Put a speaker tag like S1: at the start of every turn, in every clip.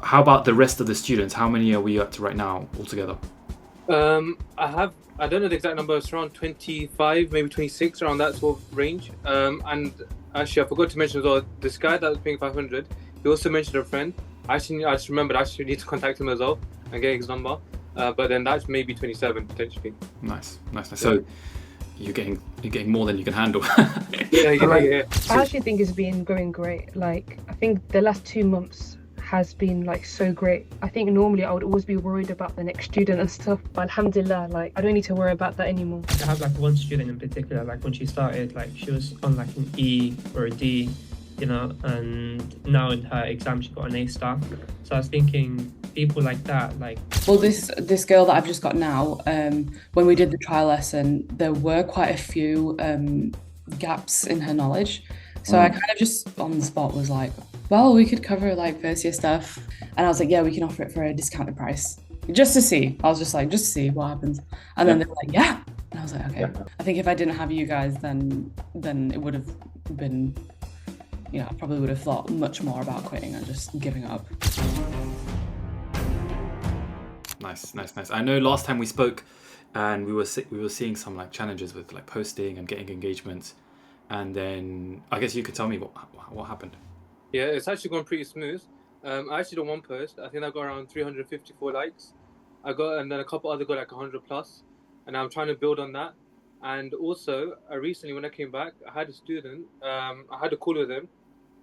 S1: how about the rest of the students? How many are we up to right now altogether?
S2: I don't know the exact number. It's around 25, maybe 26, around that sort of range. And actually, I forgot to mention as well. This guy that was paying 500, he also mentioned a friend. I just remembered. I actually need to contact him as well and get his number. But then that's maybe 27 potentially.
S1: Nice. So you're getting more than you can handle.
S2: Yeah.
S3: I actually think it's been going great. Like, I think the last 2 months has been like so great. I think normally I would always be worried about the next student and stuff, but alhamdulillah, like I don't need to worry about that anymore.
S4: I have like one student in particular, like when she started, like she was on like an E or a D, and now in her exam she got an A star. So I was thinking people like that, like
S5: Well, this girl that I've just got now, when we did the trial lesson, there were quite a few gaps in her knowledge. So I kind of just on the spot was like, well, we could cover like first year stuff. And I was like, yeah, we can offer it for a discounted price. Just to see. I was just like, just to see what happens. And then they were like, yeah. And I was like, okay. I think if I didn't have you guys, then it would have been, I probably would have thought much more about quitting and just giving up.
S1: Nice. I know last time we spoke, and we were seeing some like challenges with like posting and getting engagements, and then I guess you could tell me what happened.
S2: Yeah, it's actually gone pretty smooth. I actually done one post. I think I got around 354 likes. And then a couple other got like 100 plus, and I'm trying to build on that. And also, recently when I came back, I had a student. I had a call with him,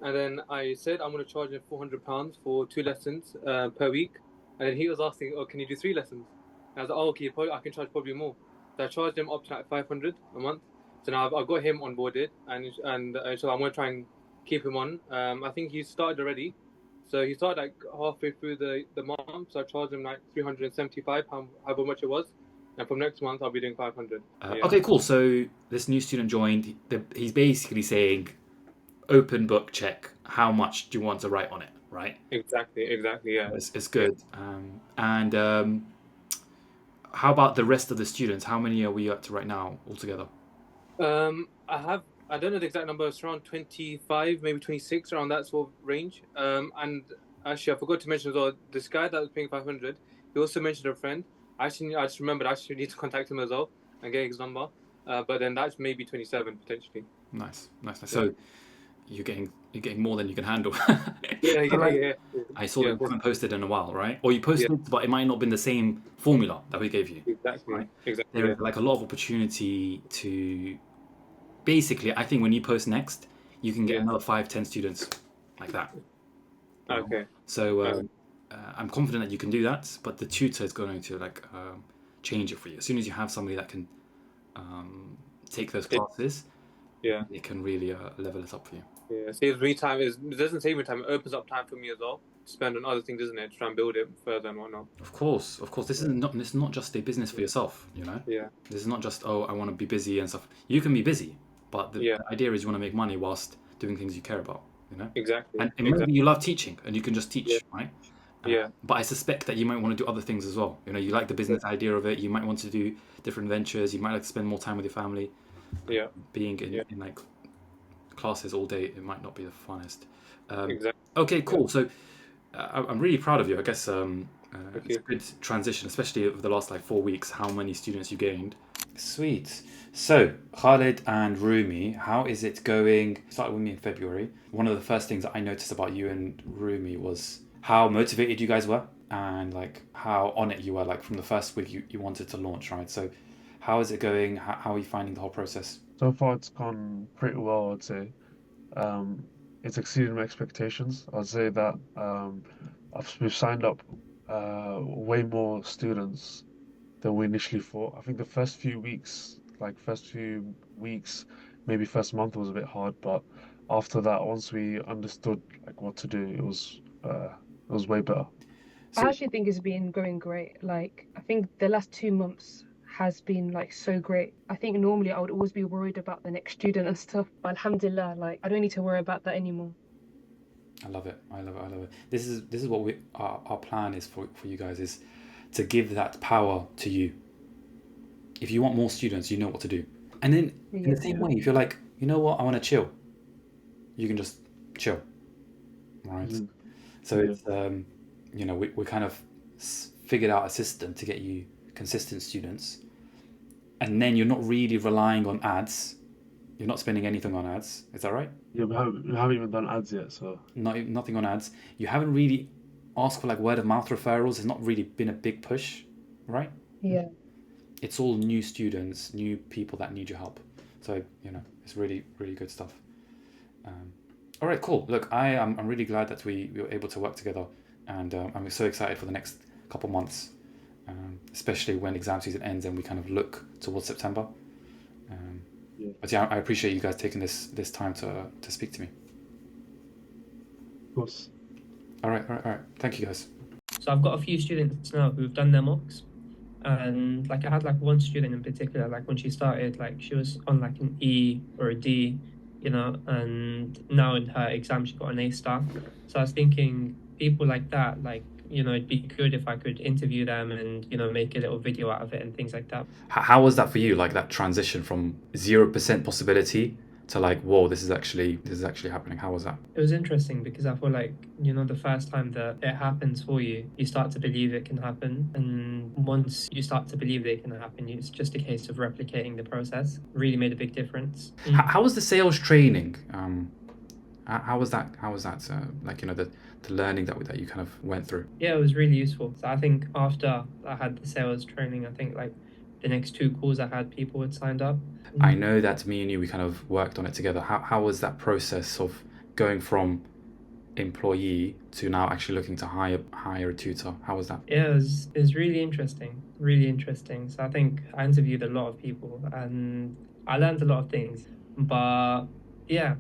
S2: and then I said I'm going to charge him £400 for 2 lessons per week. And then he was asking, "Oh, can you do 3 lessons?" And I was like, "Oh, okay, I can charge probably more." So I charged him up to like 500 a month. So now I've got him onboarded, and so I'm going to try and keep him on. I think he started already. So he started like halfway through the month. So I charged him like 375, however much it was. And from next month, I'll be doing 500.
S1: Okay, cool. So this new student joined. He's basically saying, open book check. How much do you want to write on it? Right?
S2: Exactly. Yeah.
S1: It's good. Yeah. How about the rest of the students? How many are we up to right now altogether?
S2: I don't know the exact number. It's around 25, maybe 26, around that sort of range. And actually, I forgot to mention as well. This guy that was paying 500, he also mentioned a friend. I just remembered. I actually need to contact him as well and get his number. But then that's maybe 27 potentially.
S1: Nice. So you're getting more than you can handle.
S2: Yeah.
S1: I saw that you haven't posted in a while, right? Or you posted, but it might not have been the same formula that we gave you.
S2: Exactly.
S1: Right?
S2: Exactly.
S1: There is like a lot of opportunity to. Basically, I think when you post next, you can get another 5-10 students like that.
S2: Okay.
S1: So I'm confident that you can do that, but the tutor is going to change it for you. As soon as you have somebody that can take those classes, it can really level it up for you.
S2: Yeah, saves me time. It doesn't save me time. It opens up time for me as well to spend on other things, isn't it? To try and build it further and whatnot.
S1: Of course. This is not just a business for yourself,
S2: Yeah.
S1: This is not just I want to be busy and stuff. You can be busy, but the idea is you want to make money whilst doing things you care about,
S2: Exactly.
S1: And maybe you love teaching and you can just teach, right?
S2: Yeah.
S1: But I suspect that you might want to do other things as well. You like the business idea of it. You might want to do different ventures. You might like to spend more time with your family.
S2: Yeah.
S1: Being in like classes all day, it might not be the funnest.
S2: Exactly.
S1: Okay, cool. So I'm really proud of you. I guess it's a good transition, especially over the last 4 weeks. How many students you gained? Sweet. So Khalid and Rumi, how is it going? You started with me in February. One of the first things that I noticed about you and Rumi was how motivated you guys were, and how on it you were. From the first week you wanted to launch, right? So how is it going? How are you finding the whole process?
S6: So far, it's gone pretty well, I'd say. It's exceeded my expectations. I'd say that we've signed up way more students than we initially thought. I think the first few weeks, maybe first month was a bit hard, but after that, once we understood what to do, it was way better.
S3: I actually think it's been going great. Like, I think the last 2 months has been so great. I think normally I would always be worried about the next student and stuff, but alhamdulillah, I don't need to worry about that anymore.
S1: I love it. This is what our plan is for you guys, is to give that power to you. If you want more students, you know what to do. And then in the same way, if you're like, you know what, I want to chill, you can just chill, right? So it's we kind of figured out a system to get you consistent students, and then you're not really relying on ads. You're not spending anything on ads. Is that right?
S6: Yeah, we haven't even done ads yet, so
S1: Nothing on ads. You haven't really asked for like word of mouth referrals. It's not really been a big push, right?
S3: Yeah.
S1: It's all new students, new people that need your help. So it's really, really good stuff. All right, cool. Look, I'm really glad that we were able to work together, and I'm so excited for the next couple months, especially when exam season ends and we kind of look towards September.
S6: yeah,
S1: But yeah, I appreciate you guys taking this time to speak to me.
S6: of course.
S1: All right. Thank you, guys.
S4: So I've got a few students now who've done their mocks, and like I had like one student in particular, like when she started, like she was on like an E or a D, and now in her exam she got an A star. So I was thinking people like that, like it'd be good if I could interview them and make a little video out of it and things like that.
S1: How was that for you? Like that transition from 0% possibility to like, whoa, this is actually happening. How was that?
S4: It was interesting because I feel like, the first time that it happens for you, you start to believe it can happen. And once you start to believe that it can happen, it's just a case of replicating the process. Really made a big difference.
S1: How was the sales training? How was that? Like, the learning that you kind of went through?
S4: Yeah, it was really useful. So I think after I had the sales training, I think like the next 2 calls I had, people had signed up.
S1: I know that me and you, we kind of worked on it together. How was that process of going from employee to now actually looking to hire a tutor? How was that?
S4: Yeah, it was really interesting, really interesting. So I think I interviewed a lot of people and I learned a lot of things. But yeah,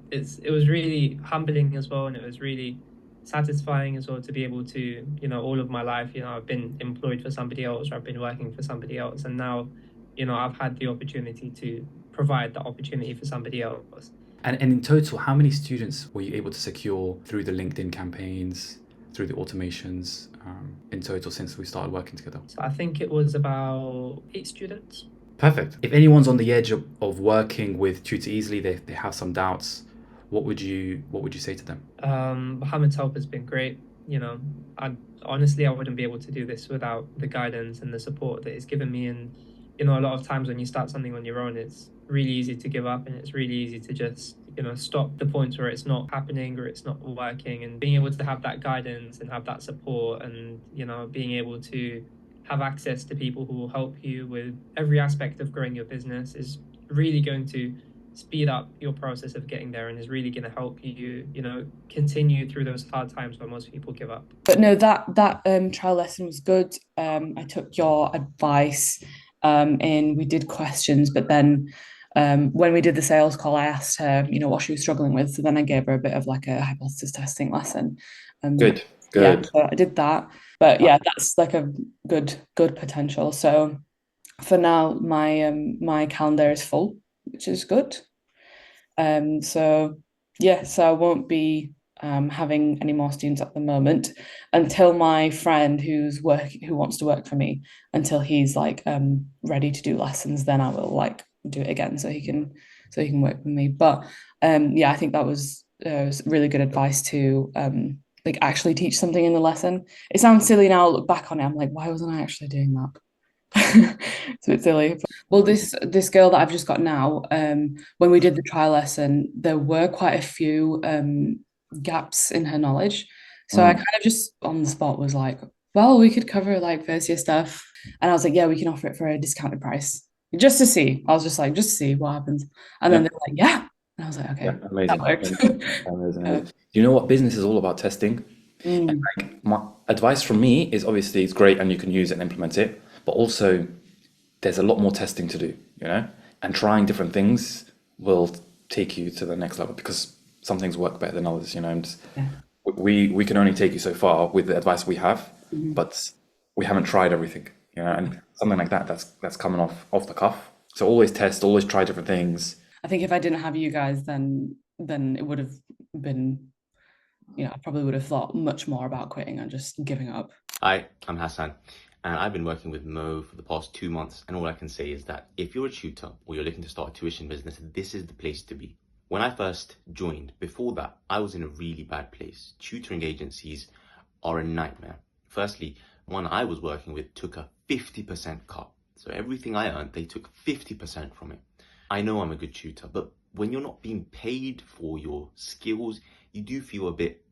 S4: it was really humbling as well, and it was really satisfying as well to be able to, all of my life, I've been employed for somebody else, or I've been working for somebody else, and now, I've had the opportunity to provide the opportunity for somebody else.
S1: And in total, how many students were you able to secure through the LinkedIn campaigns, through the automations, in total since we started working together?
S4: So I think it was about 8 students.
S1: Perfect. If anyone's on the edge of working with Tutor Easily, they have some doubts, what would you say to them?
S4: Mohammed's help has been great. I wouldn't be able to do this without the guidance and the support that he's given me. And a lot of times when you start something on your own, it's really easy to give up, and it's really easy to just stop the points where it's not happening or it's not working. And being able to have that guidance and have that support, and being able to have access to people who will help you with every aspect of growing your business is really going to speed up your process of getting there, and is really going to help you, continue through those hard times where most people give up.
S5: But no, that trial lesson was good. I took your advice, and we did questions, but then when we did the sales call, I asked her, what she was struggling with. So then I gave her a bit of like a hypothesis testing lesson.
S1: Good.
S5: Yeah, so I did that. But yeah, that's like a good potential. So for now, my calendar is full, which is good. So I won't be having any more students at the moment until my friend who wants to work for me, until he's like ready to do lessons. Then I will like do it again so he can work with me. But I think that was really good advice to like actually teach something in the lesson. It sounds silly now, I look back on it, I'm like, why wasn't I actually doing that? It's a bit silly. Well, this girl that I've just got now, when we did the trial lesson, there were quite a few gaps in her knowledge. So I kind of just on the spot was like, well, we could cover like first year stuff. And I was like, yeah, we can offer it for a discounted price. Just to see. I was just like, just to see what happens. And then they were like, yeah. And I was like, okay,
S1: amazing.
S5: that worked.
S1: Amazing. You know what? Business is all about testing. And like my advice from me is obviously it's great and you can use it and implement it, but also there's a lot more testing to do, and trying different things will take you to the next level, because some things work better than others, and we can only take you so far with the advice we have, but we haven't tried everything, and something like that's coming off the cuff. So always test, always try different things.
S5: I think if I didn't have you guys, then it would have been, I probably would have thought much more about quitting and just giving up.
S7: Hi, I'm Hassan, and I've been working with Mo for the past 2 months, and all I can say is that if you're a tutor or you're looking to start a tuition business, this is the place to be. When I first joined, before that, I was in a really bad place. Tutoring agencies are a nightmare. Firstly, one I was working with took a 50% cut. So everything I earned, they took 50% from it. I know I'm a good tutor, but when you're not being paid for your skills, you do feel a bit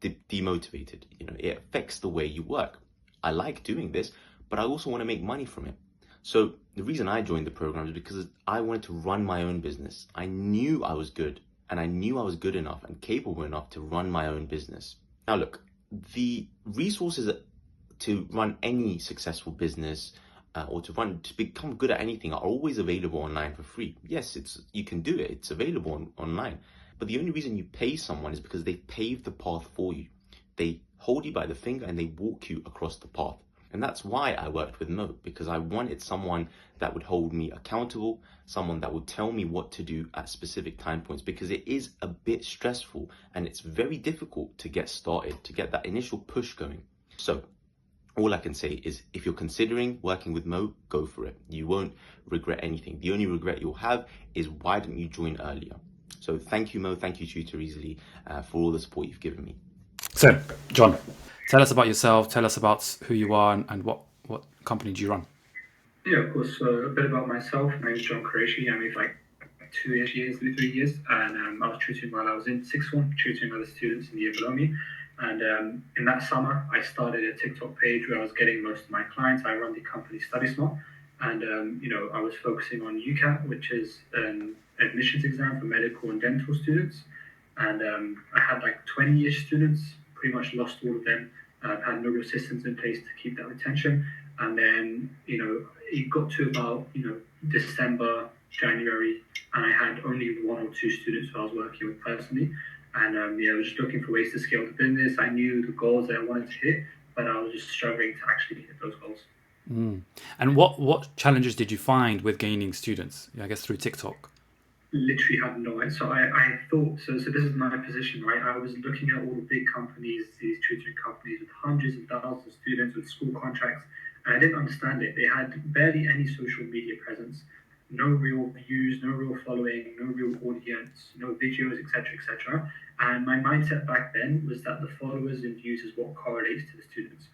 S7: demotivated. It affects the way you work. I like doing this, but I also want to make money from it. So the reason I joined the program is because I wanted to run my own business. I knew I was good, and I knew I was good enough and capable enough to run my own business. Now look, the resources to run any successful business or to become good at anything are always available online for free. Yes, you can do it. It's available online. But the only reason you pay someone is because they pave the path for you. They hold you by the finger and they walk you across the path. And that's why I worked with Mo, because I wanted someone that would hold me accountable, someone that would tell me what to do at specific time points, because it is a bit stressful and it's very difficult to get started, to get that initial push going. So all I can say is if you're considering working with Mo, go for it. You won't regret anything. The only regret you'll have is why didn't you join earlier? So thank you, Mo. Thank you, Tutor Easily, for all the support you've given me.
S1: So, John, tell us about yourself. Tell us about who you are and what company do you run?
S8: Yeah, of course. So a bit about myself. My name is John Qureshi. I'm with like 2-ish years, 3 years, and I was tutoring while I was in sixth form, tutoring other students in the year below me. And in that summer, I started a TikTok page where I was getting most of my clients. I run the company Study Smart, and I was focusing on UCAT, which is an admissions exam for medical and dental students. And I had like 20-ish students. Pretty much lost all of them. Had no real systems in place to keep that retention. And then it got to about December, January, and I had only 1 or 2 students who I was working with personally. And I was just looking for ways to scale the business. I knew the goals that I wanted to hit, but I was just struggling to actually hit those goals.
S1: And what challenges did you find with gaining students? I guess through TikTok.
S8: Literally had no idea. So I thought, so this is my position, right? I was looking at all the big companies, these tutoring companies with hundreds of thousands of students with school contracts, and I didn't understand it. They had barely any social media presence, no real views, no real following, no real audience, no videos, etc. And my mindset back then was that the followers and views is what correlates to the students,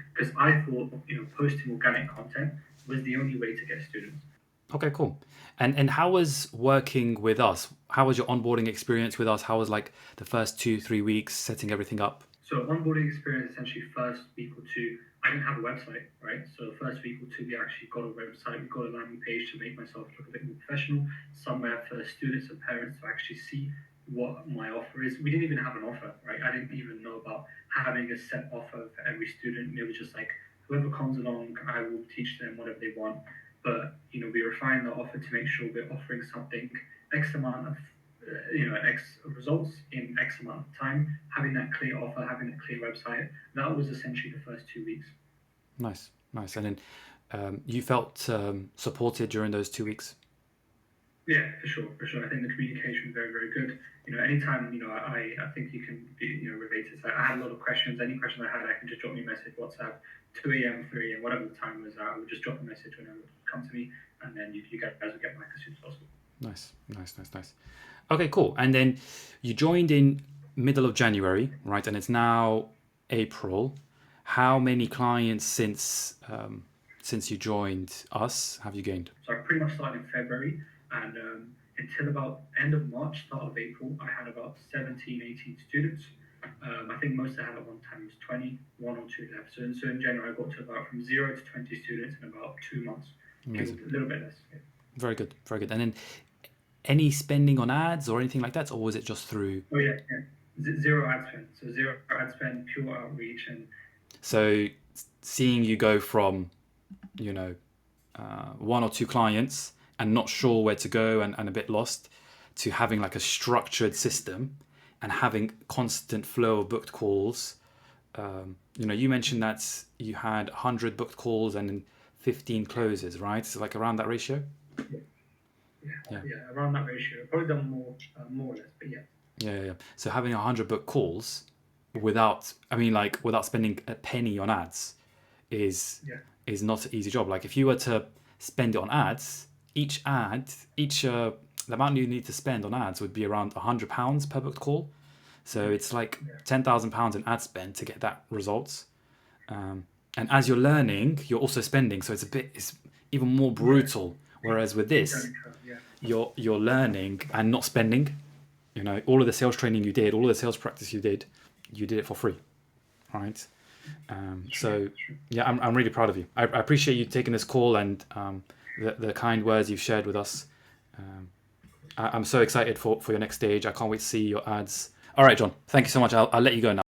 S8: because I thought posting organic content was the only way to get students.
S1: Okay, cool. And how was working with us? How was your onboarding experience with us? How was like the first 2-3 weeks setting everything up?
S8: So onboarding experience, essentially first week or two, I didn't have a website, right? So first week or two, we actually got a website, we got a landing page to make myself look a bit more professional, somewhere for students and parents to actually see what my offer is. We didn't even have an offer, right? I didn't even know about having a set offer for every student. It was just like, whoever comes along, I will teach them whatever they want. But we refine the offer to make sure we're offering something X amount of X results in X amount of time. Having that clear offer, having that clear website, that was essentially the first 2 weeks.
S1: Nice. And then you felt supported during those 2 weeks?
S8: Yeah, for sure. I think the communication was very, very good. Anytime, I think you can be, related. So I had a lot of questions. Any question I had, I can just drop me a message, WhatsApp, 2 a.m., 3 a.m., whatever the time was. I would just drop a message whenever it would come to me, and then you guys would get back as soon as possible.
S1: Nice. Okay, cool. And then you joined in middle of January, right? And it's now April. How many clients since you joined us have you gained?
S8: So I pretty much started in February, and until about end of March, start of April, I had about 17, 18 students. I think most I had at one time was 20, 1 or 2 left. So in January, I got to about from 0 to 20 students in about 2 months.
S1: Amazing.
S8: A little bit less. Yeah.
S1: Very good. And then any spending on ads or anything like that, or was it just through?
S8: Oh yeah. Zero ad spend. So zero ad spend, pure outreach. And
S1: so seeing you go from 1 or 2 clients and not sure where to go and a bit lost, to having like a structured system and having constant flow of booked calls. You mentioned that you had 100 booked calls and 15 closes, right? So like around that ratio?
S8: Yeah, around that ratio. Probably done more or less, but yeah.
S1: Yeah. So having 100 booked calls without spending a penny on ads is not an easy job. Like if you were to spend it on ads, each the amount you need to spend on ads would be around £100 per booked call. So it's like £10,000 in ad spend to get that results. And as you're learning, you're also spending. So it's even more brutal. Whereas with this, you're learning and not spending. You know, all of the sales training you did, all of the sales practice you did it for free, right? So yeah, I'm really proud of you. I appreciate you taking this call and the kind words you've shared with us. I'm so excited for your next stage. I can't wait to see your ads. All right, John, thank you so much. I'll let you go now.